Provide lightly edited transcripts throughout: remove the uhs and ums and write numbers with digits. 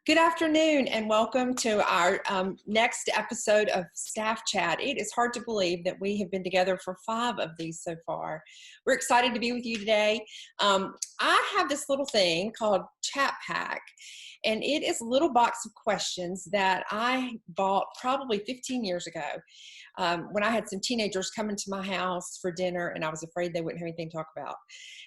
Good afternoon and welcome to our next episode of Staff Chat. It is hard to believe that we have been together for 5 of these so far. We're excited to be with you today. I have this little thing called Chat Pack, and it is a little box of questions that I bought probably 15 years ago when I had some teenagers come into my house for dinner and I was afraid they wouldn't have anything to talk about.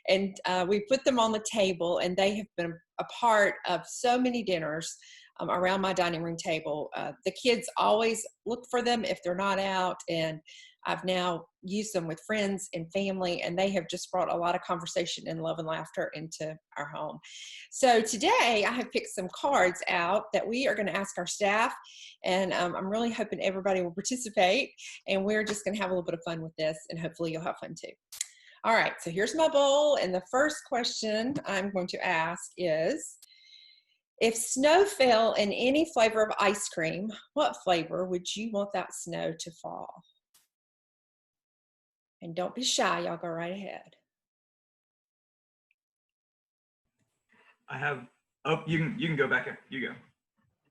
And we put them on the table, and they have been a part of so many dinners around my dining room table. The kids always look for them if they're not out, and I've now used them with friends and family, and they have just brought a lot of conversation and love and laughter into our home. So today I have picked some cards out that we are going to ask our staff, and I'm really hoping everybody will participate, and we're just going to have a little bit of fun with this, and hopefully you'll have fun too. All right, so here's my bowl, and the first question I'm going to ask is, if snow fell in any flavor of ice cream, what flavor would you want that snow to fall? And don't be shy, y'all go right ahead. I have, you can go back. You go.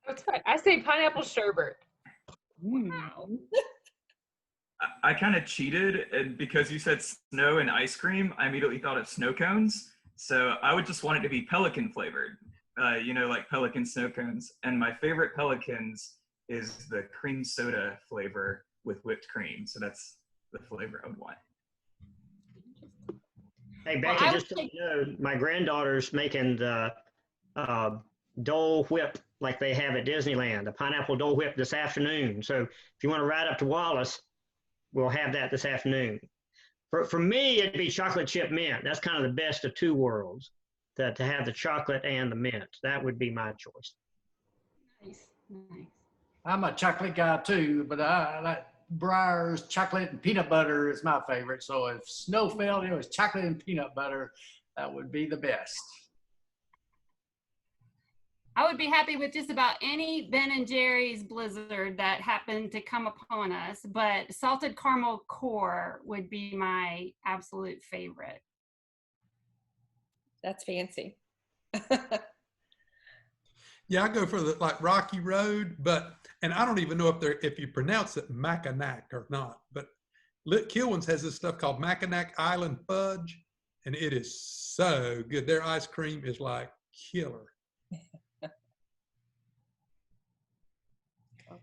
That's fine. I say pineapple sherbet. Wow. I kind of cheated, and because you said snow and ice cream, I immediately thought of snow cones. So I would just want it to be pelican flavored, like pelican snow cones. And my favorite pelicans is the cream soda flavor with whipped cream. So that's the flavor I would want. Hey, Becky, Well, just so you know, my granddaughter's making the Dole Whip like they have at Disneyland, the pineapple Dole Whip this afternoon. So if you want to ride up to Wallace, we'll have that this afternoon. For me, it'd be chocolate chip mint. That's kind of the best of two worlds, to have the chocolate and the mint. That would be my choice. Nice, nice. I'm a chocolate guy too, but I like Breyers chocolate and peanut butter is my favorite. So if snow fell and it was chocolate and peanut butter, that would be the best. I would be happy with just about any Ben & Jerry's Blizzard that happened to come upon us, but salted caramel core would be my absolute favorite. That's fancy. Yeah, I go for the Rocky Road, and I don't even know if you pronounce it Mackinac or not, but Kilwins has this stuff called Mackinac Island Fudge, and it is so good. Their ice cream is like killer.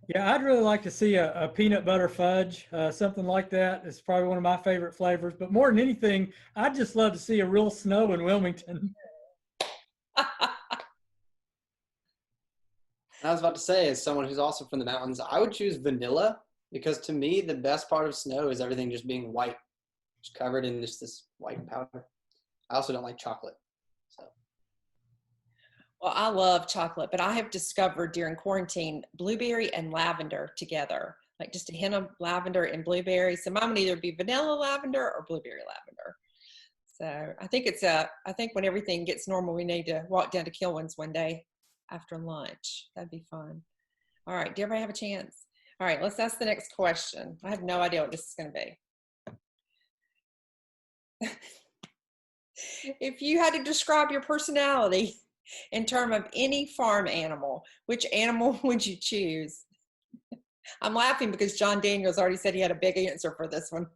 Yeah, I'd really like to see a peanut butter fudge, something like that. It's probably one of my favorite flavors. But more than anything, I'd just love to see a real snow in Wilmington. I was about to say, as someone who's also from the mountains, I would choose vanilla, because to me, the best part of snow is everything just being white, just covered in just this white powder. I also don't like chocolate. Well, I love chocolate, but I have discovered during quarantine blueberry and lavender together, like just a hint of lavender and blueberry. So mine would either be vanilla lavender or blueberry lavender. So I think when everything gets normal, we need to walk down to Kilwins one day after lunch. That'd be fun. All right, do everybody have a chance? All right, let's ask the next question. I have no idea what this is going to be. If you had to describe your personality in terms of any farm animal, which animal would you choose? I'm laughing because John Daniels already said he had a big answer for this one.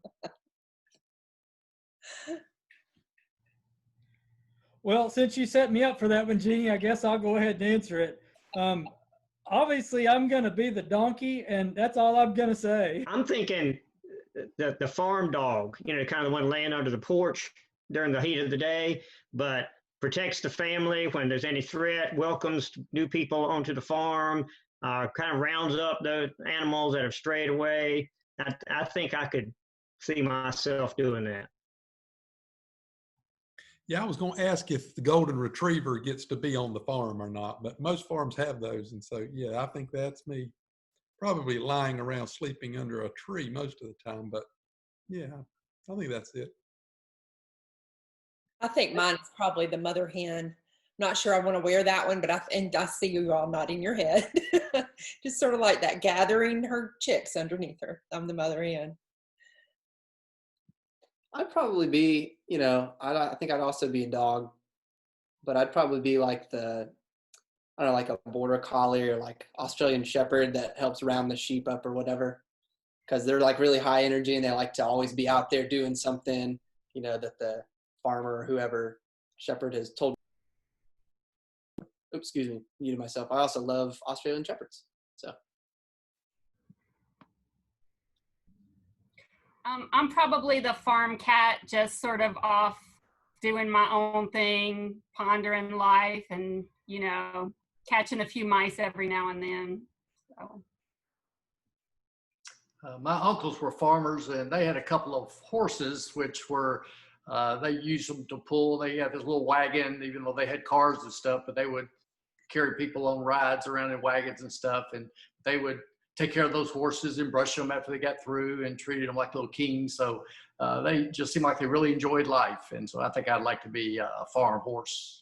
Well, since you set me up for that one, Jeannie, I guess I'll go ahead and answer it. Obviously, I'm going to be the donkey, and that's all I'm going to say. I'm thinking the farm dog, kind of the one laying under the porch during the heat of the day, but protects the family when there's any threat, welcomes new people onto the farm, kind of rounds up the animals that have strayed away. I think I could see myself doing that. Yeah, I was going to ask if the golden retriever gets to be on the farm or not, but most farms have those. And so, yeah, I think that's me, probably lying around sleeping under a tree most of the time. But yeah, I think that's it. I think mine is probably the mother hen. Not sure I want to wear that one, but I see you all nodding your head. Just sort of like that, gathering her chicks underneath her. I'm the mother hen. I'd probably be, I think I'd also be a dog, but I'd probably be like I don't know, like a border collie or like Australian shepherd that helps round the sheep up or whatever. Because they're like really high energy and they like to always be out there doing something, you know, that the farmer or whoever shepherd has told. Oops, excuse me, muted myself. I also love Australian shepherds. So I'm probably the farm cat, just sort of off doing my own thing, pondering life, and catching a few mice every now and then. So. My uncles were farmers, and they had a couple of horses, which were they used them to pull. They had this little wagon, even though they had cars and stuff, but they would carry people on rides around in wagons and stuff, and they would take care of those horses and brush them after they got through and treated them like little kings. So they just seemed like they really enjoyed life, and so I think I'd like to be a farm horse.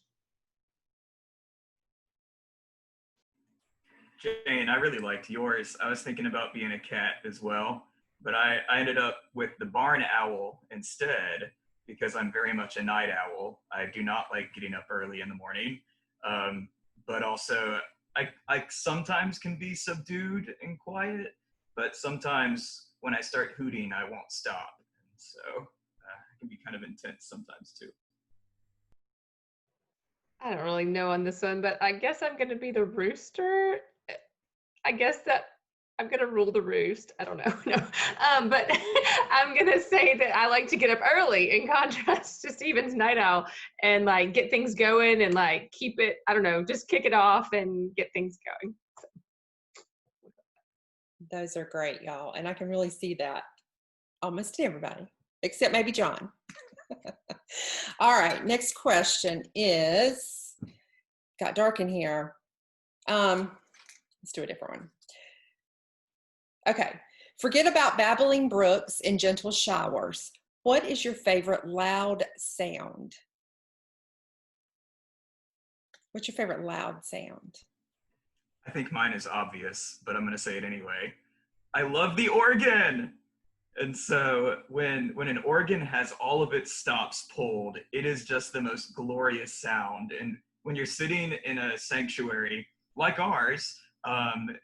Jane, I really liked yours. I was thinking about being a cat as well, but I ended up with the barn owl instead because I'm very much a night owl. I do not like getting up early in the morning, but also I sometimes can be subdued and quiet, but sometimes when I start hooting, I won't stop. And so it can be kind of intense sometimes too. I don't really know on this one, but I guess I'm going to be the rooster. I guess that I'm going to rule the roost. I don't know. No. But I'm going to say that I like to get up early in contrast to Steven's night owl and like get things going and like keep it, I don't know, just kick it off and get things going. Those are great, y'all. And I can really see that almost to everybody, except maybe John. All right, next question is, got dark in here. Let's do a different one. Okay, forget about babbling brooks and gentle showers. What is your favorite loud sound? What's your favorite loud sound? I think mine is obvious, but I'm going to say it anyway. I love the organ. And so when an organ has all of its stops pulled, it is just the most glorious sound. And when you're sitting in a sanctuary like ours, and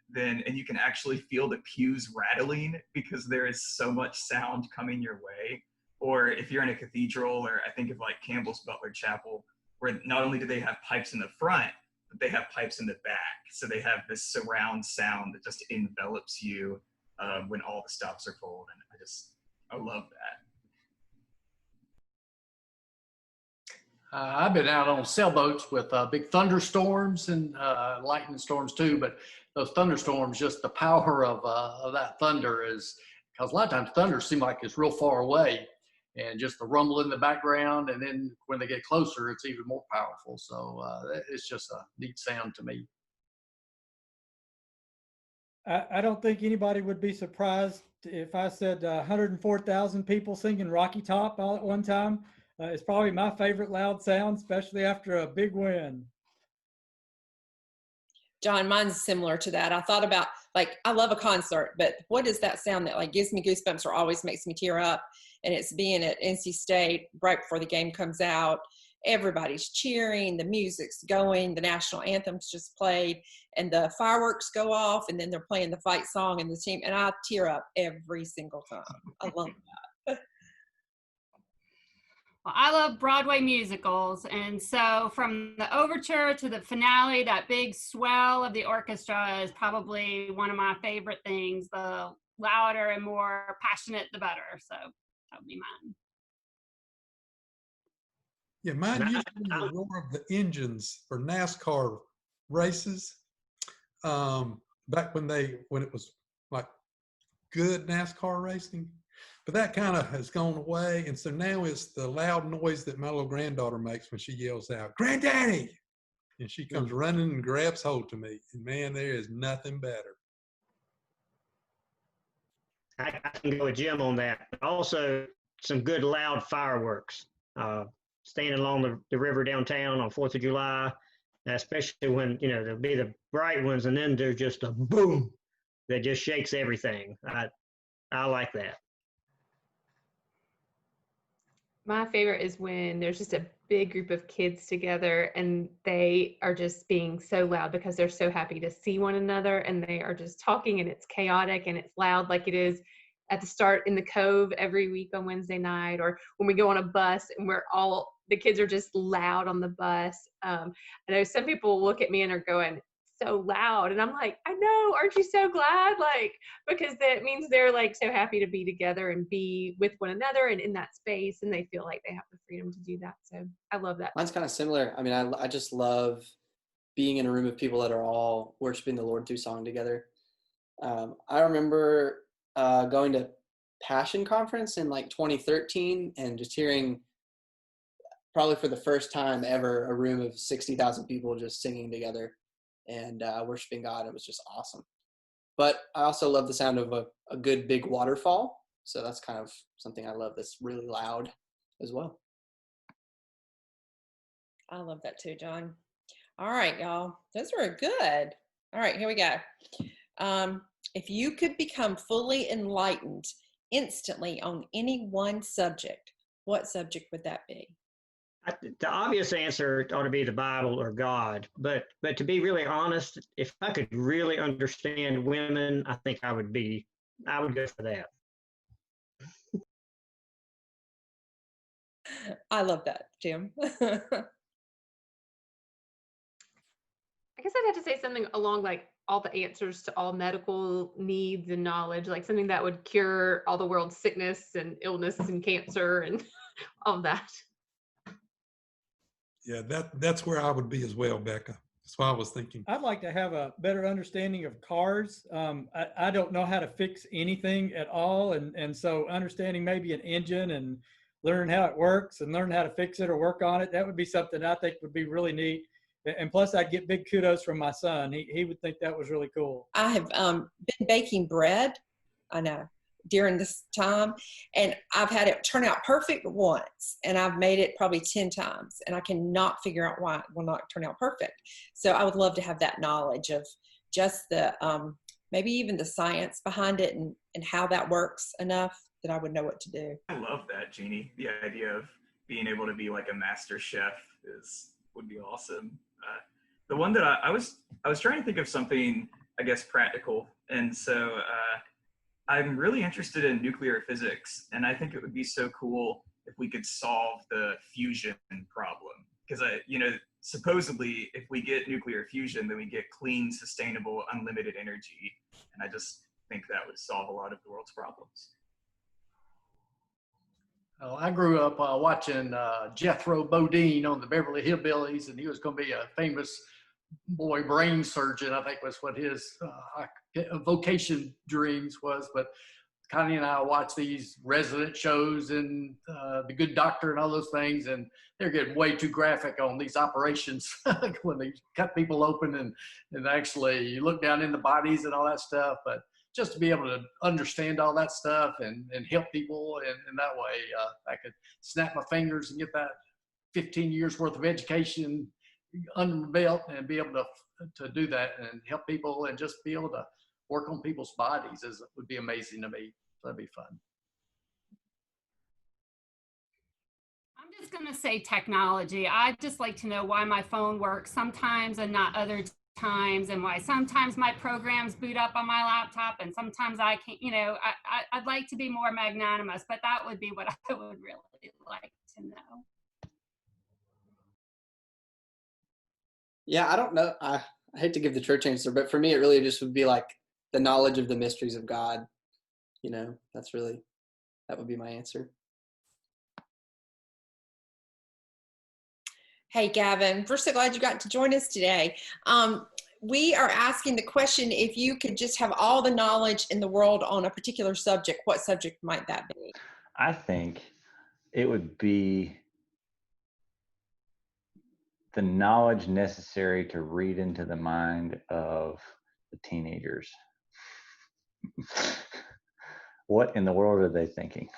you can actually feel the pews rattling because there is so much sound coming your way. Or if you're in a cathedral, or I think of like Campbell's Butler Chapel, where not only do they have pipes in the front, but they have pipes in the back. So they have this surround sound that just envelops you when all the stops are pulled. And I love that. I've been out on sailboats with big thunderstorms and lightning storms too, but those thunderstorms, just the power of that thunder is, because a lot of times thunder seems like it's real far away, and just the rumble in the background, and then when they get closer, it's even more powerful. So it's just a neat sound to me. I don't think anybody would be surprised if I said 104,000 people singing Rocky Top all at one time. It's probably my favorite loud sound, especially after a big win. John, mine's similar to that. I thought about, like, I love a concert, but what is that sound that like gives me goosebumps or always makes me tear up? And it's being at NC State right before the game comes out. Everybody's cheering, the music's going, the national anthem's just played, and the fireworks go off, and then they're playing the fight song and the team, and I tear up every single time. I love that. Well, I love Broadway musicals, and so from the overture to the finale, that big swell of the orchestra is probably one of my favorite things. The louder and more passionate, the better. So that would be mine. Yeah, mine used to be the roar of the engines for NASCAR races. Back when it was like good NASCAR racing. But that kind of has gone away. And so now it's the loud noise that my little granddaughter makes when she yells out, "Granddaddy!" And she comes running and grabs hold to me. And man, there is nothing better. I can go with Jim on that. Also, some good loud fireworks. Standing along the river downtown on 4th of July, especially when, there'll be the bright ones and then there's just a boom that just shakes everything. I like that. My favorite is when there's just a big group of kids together, and they are just being so loud because they're so happy to see one another, and they are just talking, and it's chaotic and it's loud, like it is at the start in the Cove every week on Wednesday night, or when we go on a bus and the kids are just loud on the bus. I know some people look at me and are going, so loud, and I'm like, I know, aren't you so glad? Like, because that means they're like so happy to be together and be with one another and in that space, and they feel like they have the freedom to do that. So I love that. Mine's kind of similar. I mean, I just love being in a room of people that are all worshiping the Lord through song together. I remember going to Passion Conference in like 2013 and just hearing, probably for the first time ever, a room of 60,000 people just singing together and worshiping God. It was just awesome. But I also love the sound of a good big waterfall. So that's kind of something I love that's really loud as well. I love that too, John. All right, y'all. Those were good. All right, here we go. If you could become fully enlightened instantly on any one subject, what subject would that be? The obvious answer ought to be the Bible or God, but to be really honest, if I could really understand women, I think I would go for that. I love that, Jim. I guess I'd have to say something along like all the answers to all medical needs and knowledge, like something that would cure all the world's sickness and illness and cancer and all of that. Yeah, that's where I would be as well, Becca. That's what I was thinking. I'd like to have a better understanding of cars. I don't know how to fix anything at all. And so understanding maybe an engine and learn how it works and learn how to fix it or work on it, that would be something I think would be really neat. And plus I'd get big kudos from my son. He would think that was really cool. I have been baking bread, I know, during this time, and I've had it turn out perfect once, and I've made it probably 10 times, and I cannot figure out why it will not turn out perfect. So I would love to have that knowledge of just the maybe even the science behind it and how that works enough that I would know what to do. I love that, Jeannie. The idea of being able to be like a master chef would be awesome. The one that I was trying to think of something, I guess, practical, and so I'm really interested in nuclear physics, and I think it would be so cool if we could solve the fusion problem. Because supposedly, if we get nuclear fusion, then we get clean, sustainable, unlimited energy, and I just think that would solve a lot of the world's problems. I grew up watching Jethro Bodine on the Beverly Hillbillies, and he was going to be a famous boy brain surgeon, I think was what his vocation dreams was. But Connie and I watched these resident shows and The Good Doctor and all those things, and they're getting way too graphic on these operations when they cut people open and actually you look down in the bodies and all that stuff. But just to be able to understand all that stuff and help people in that way, I could snap my fingers and get that 15 years worth of education under my belt and be able to do that and help people and just be able to work on people's bodies would be amazing to me. That'd be fun. I'm just going to say technology. I'd just like to know why my phone works sometimes and not other times, and why sometimes my programs boot up on my laptop and sometimes I can't. I'd like to be more magnanimous, but that would be what I would really like to know. Yeah, I don't know. I hate to give the church answer, but for me, it really just would be like the knowledge of the mysteries of God. That would be my answer. Hey, Gavin, we're so glad you got to join us today. We are asking the question, if you could just have all the knowledge in the world on a particular subject, what subject might that be? I think it would be the knowledge necessary to read into the mind of the teenagers. What in the world are they thinking?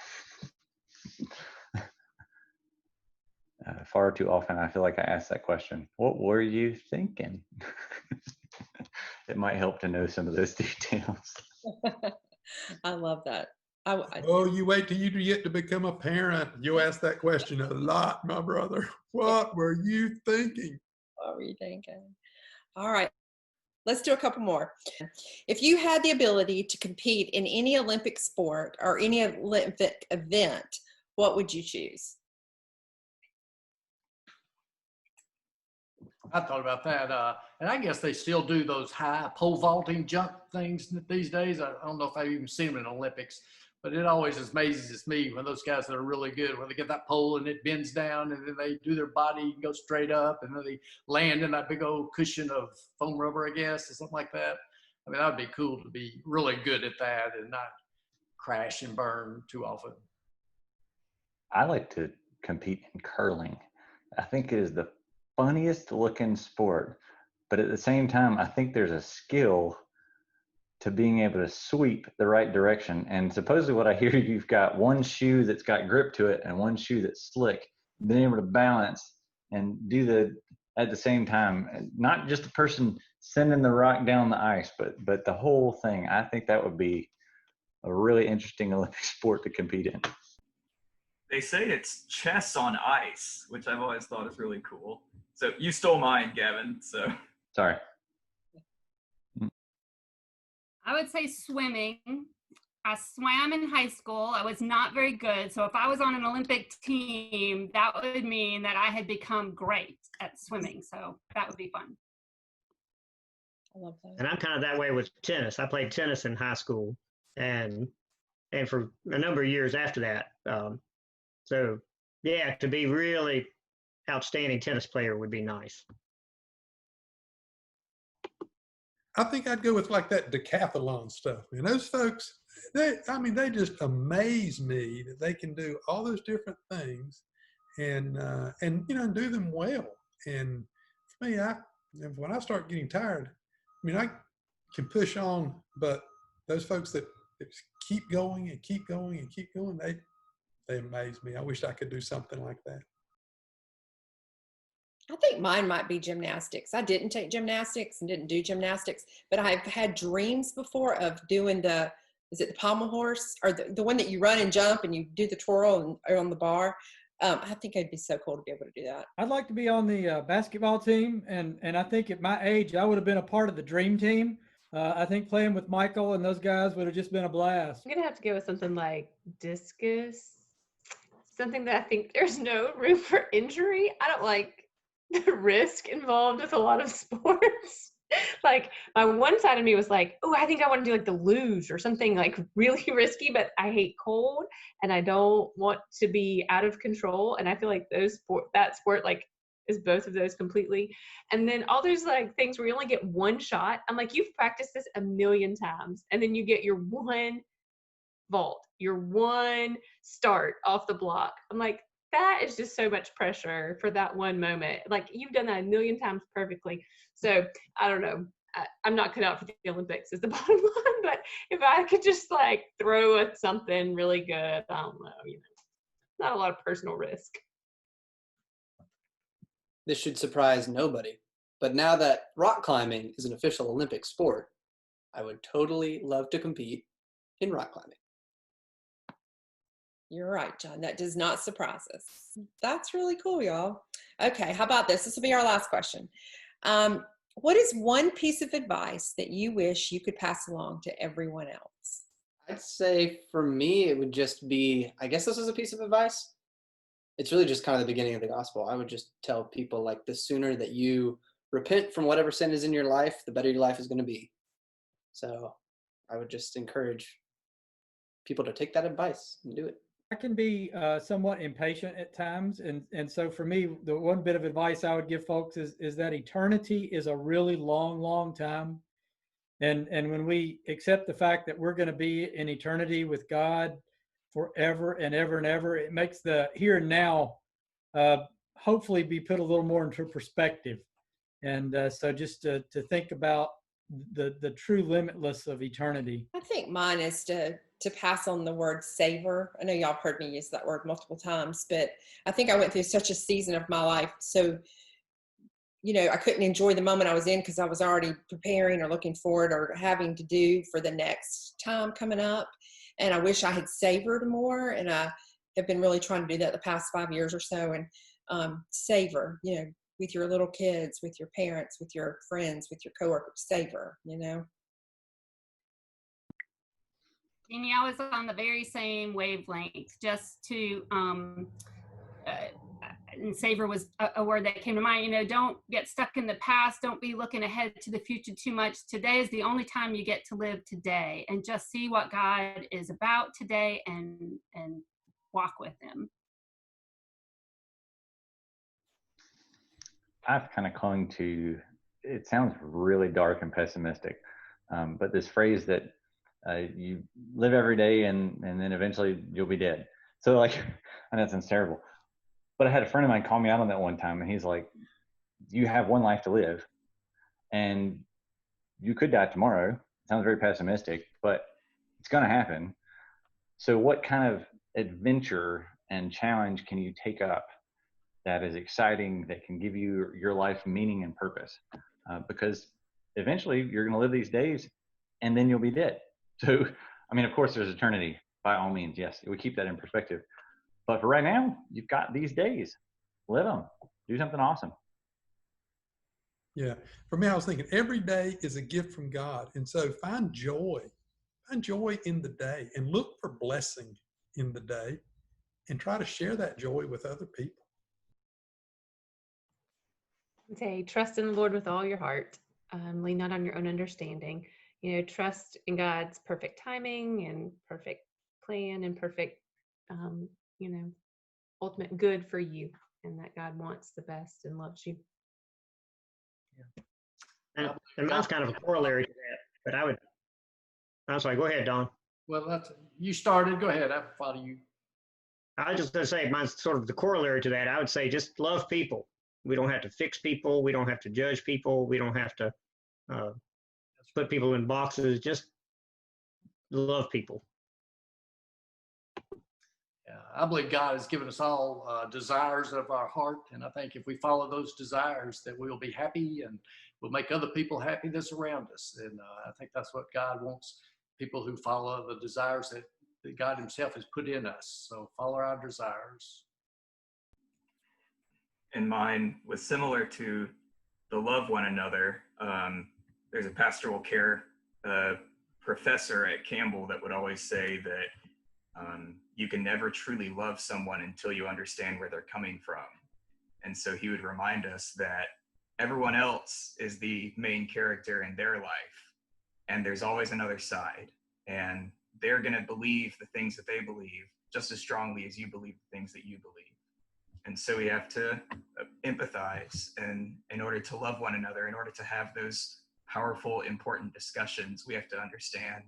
Far too often, I feel like I ask that question. What were you thinking? It might help to know some of those details. I love that. Oh, you wait till you get to become a parent. You ask that question a lot, my brother. What were you thinking? What were you thinking? All right. Let's do a couple more. If you had the ability to compete in any Olympic sport or any Olympic event, what would you choose? I thought about that. And I guess they still do those high pole vaulting jump things these days. I don't know if I've even seen them in Olympics, but it always amazes me when those guys that are really good, when they get that pole and it bends down and then they do their body and go straight up and then they land in that big old cushion of foam rubber, I guess, or something like that. I mean, that would be cool to be really good at that and not crash and burn too often. I like to compete in curling. I think it is the funniest looking sport, but at the same time, I think there's a skill to being able to sweep the right direction. And supposedly what I hear, you've got one shoe that's got grip to it and one shoe that's slick, being able to balance and do at the same time, not just the person sending the rock down the ice, but the whole thing. I think that would be a really interesting Olympic sport to compete in. They say it's chess on ice, which I've always thought is really cool. So you stole mine, Gavin. So Sorry. I would say swimming. I swam in high school. I was not very good. So if I was on an Olympic team, that would mean that I had become great at swimming. So that would be fun. I love that. And I'm kind of that way with tennis. I played tennis in high school and for a number of years after that. So yeah, to be really outstanding tennis player would be nice. I think I'd go with like that decathlon stuff. And those folks, they just amaze me that they can do all those different things and do them well. And for me, when I start getting tired, I can push on, but those folks that just keep going and keep going and keep going, they amaze me. I wish I could do something like that. I think mine might be gymnastics. I didn't take gymnastics and didn't do gymnastics, but I've had dreams before of doing is it the pommel horse or the one that you run and jump and you do the twirl and on the bar? I think it'd be so cool to be able to do that. I'd like to be on the basketball team, and I think at my age, I would have been a part of the dream team. I think playing with Michael and those guys would have just been a blast. I'm gonna have to go with something like discus, something that I think there's no room for injury. I don't like the risk involved with a lot of sports. Like my one side of me was like, oh, I think I want to do like the luge or something like really risky, but I hate cold and I don't want to be out of control. And I feel like that sport like is both of those completely. And then all those like things where you only get one shot. I'm like, you've practiced this a million times and then you get your one vault, your one start off the block. I'm like, that is just so much pressure for that one moment. Like you've done that a million times perfectly. So I don't know. I'm not cut out for the Olympics is the bottom line, but if I could just like throw at something really good, I don't know, not a lot of personal risk. This should surprise nobody, but now that rock climbing is an official Olympic sport, I would totally love to compete in rock climbing. You're right, John. That does not surprise us. That's really cool, y'all. Okay, how about this? This will be our last question. What is one piece of advice that you wish you could pass along to everyone else? I'd say for me, it would just be, I guess this is a piece of advice. It's really just kind of the beginning of the gospel. I would just tell people like the sooner that you repent from whatever sin is in your life, the better your life is going to be. So I would just encourage people to take that advice and do it. I can be somewhat impatient at times. And so for me, the one bit of advice I would give folks is that eternity is a really long, long time. And when we accept the fact that we're going to be in eternity with God forever and ever and ever, it makes the here and now hopefully be put a little more into perspective. And so just to think about the true limitless of eternity. I think mine is to pass on the word savor. I know y'all have heard me use that word multiple times, but I think I went through such a season of my life. So, I couldn't enjoy the moment I was in because I was already preparing or looking forward or having to do for the next time coming up. And I wish I had savored more. And I have been really trying to do that the past 5 years or so. And savor, you know, with your little kids, with your parents, with your friends, with your coworkers, savor, you know. Jeannie, I was on the very same wavelength. Just to and savor was a word that came to mind. You know, don't get stuck in the past. Don't be looking ahead to the future too much. Today is the only time you get to live today, and just see what God is about today and walk with him. I've kind of clung to, it sounds really dark and pessimistic, but this phrase that you live every day and then eventually you'll be dead. So like, I know that sounds terrible, but I had a friend of mine call me out on that one time, and he's like, you have one life to live and you could die tomorrow. It sounds very pessimistic, but it's going to happen. So what kind of adventure and challenge can you take up that is exciting, that can give you your life meaning and purpose? Because eventually you're going to live these days and then you'll be dead. So, I mean, of course there's eternity by all means. Yes, we keep that in perspective. But for right now, you've got these days. Live them. Do something awesome. Yeah. For me, I was thinking every day is a gift from God. And so find joy in the day, and look for blessing in the day, and try to share that joy with other people. Say, trust in the Lord with all your heart. Lean not on your own understanding. You know, trust in God's perfect timing and perfect plan and perfect, you know, ultimate good for you, and that God wants the best and loves you. And mine's kind of a corollary to that, but I'm sorry, go ahead, Don. Well, you started. Go ahead. I follow you. I was just going to say, mine's sort of the corollary to that. I would say just love people. We don't have to fix people. We don't have to judge people. We don't have to put people in boxes. Just love people. Yeah, I believe God has given us all desires of our heart. And I think if we follow those desires, that we'll be happy and we'll make other people happy that's around us. And I think that's what God wants, people who follow the desires that God himself has put in us. So follow our desires. And mine was similar to the love one another. There's a pastoral care professor at Campbell that would always say that you can never truly love someone until you understand where they're coming from. And so he would remind us that everyone else is the main character in their life, and there's always another side, and they're going to believe the things that they believe just as strongly as you believe the things that you believe. And so we have to empathize, and in order to love one another, in order to have those powerful, important discussions, we have to understand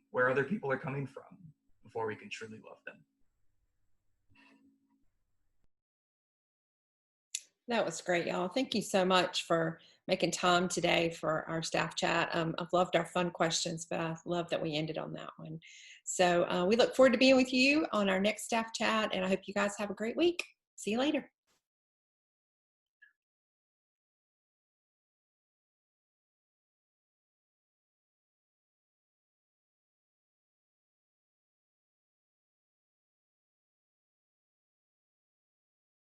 where other people are coming from before we can truly love them. That was great, y'all. Thank you so much for making time today for our staff chat. I've loved our fun questions, but I love that we ended on that one. So we look forward to being with you on our next staff chat, and I hope you guys have a great week. See you later.